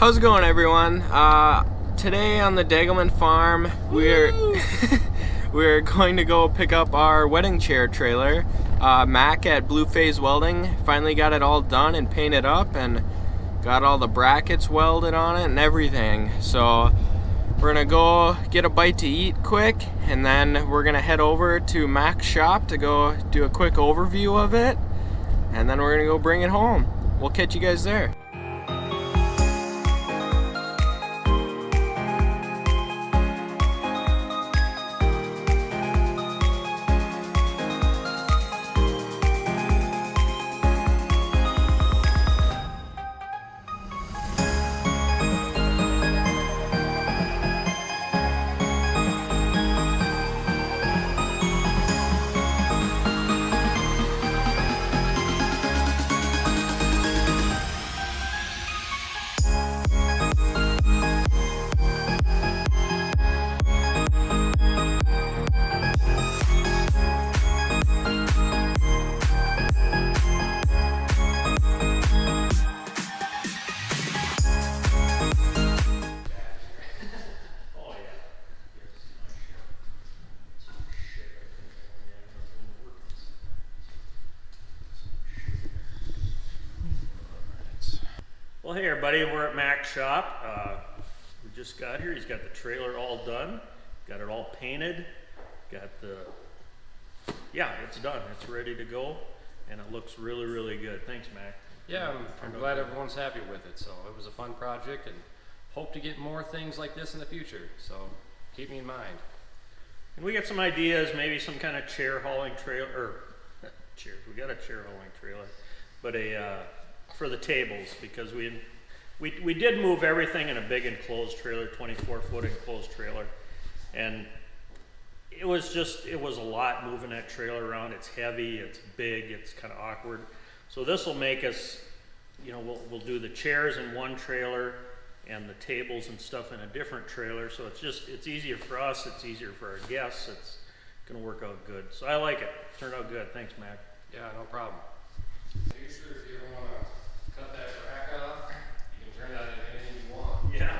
How's it going, everyone? Today on the Degelman farm, we're going to go pick up our wedding chair trailer. Mac at Blue Phase Welding finally got it all done and painted up and got all the brackets welded on it and everything. So we're gonna go get a bite to eat quick, and then we're gonna head over to Mac's shop to go do a quick overview of it, and then we're gonna go bring it home. We'll catch you guys there. Well, hey everybody, we're at Mac's shop. We just got here. He's got the trailer all done, got it all painted, yeah, it's done. It's ready to go, and it looks really, really good. Thanks, Mac. Yeah, I'm glad everyone's happy with it. So it was a fun project, and hope to get more things like this in the future. So keep me in mind. And we got some ideas, maybe some kind of chair hauling trailer, or chairs. We got a chair hauling trailer, but for the tables, because we did move everything in a big enclosed trailer, 24-foot enclosed trailer, and it was a lot moving that trailer around. It's heavy, it's big, it's kind of awkward. So this will make us, we'll do the chairs in one trailer and the tables and stuff in a different trailer. So it's easier for us, it's easier for our guests. It's gonna work out good. So I like it. Turned out good. Thanks, Mac. Yeah, no problem. Are you sure if you don't want to cut that rack off, you can turn that into anything you want? Yeah.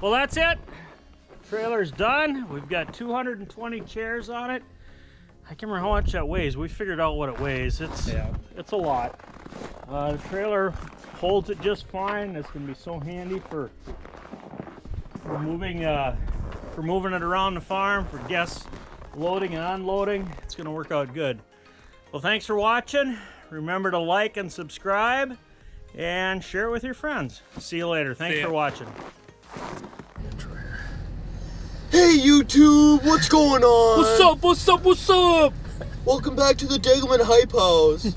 Well, that's it. Trailer's done. We've got 220 chairs on it. I can't remember how much that weighs. We figured out what it weighs. It's a lot. The trailer holds it just fine. It's going to be so handy for moving it around the farm, for guests loading and unloading. It's going to work out good. Well, thanks for watching. Remember to like and subscribe and share it with your friends. See you later. Thanks for watching. Hey YouTube, what's going on? What's up, what's up, what's up? Welcome back to the Degelman Hype House.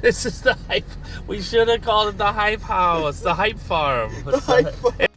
This is the hype. We should have called it the Hype House, the Hype Farm. The Hype Farm.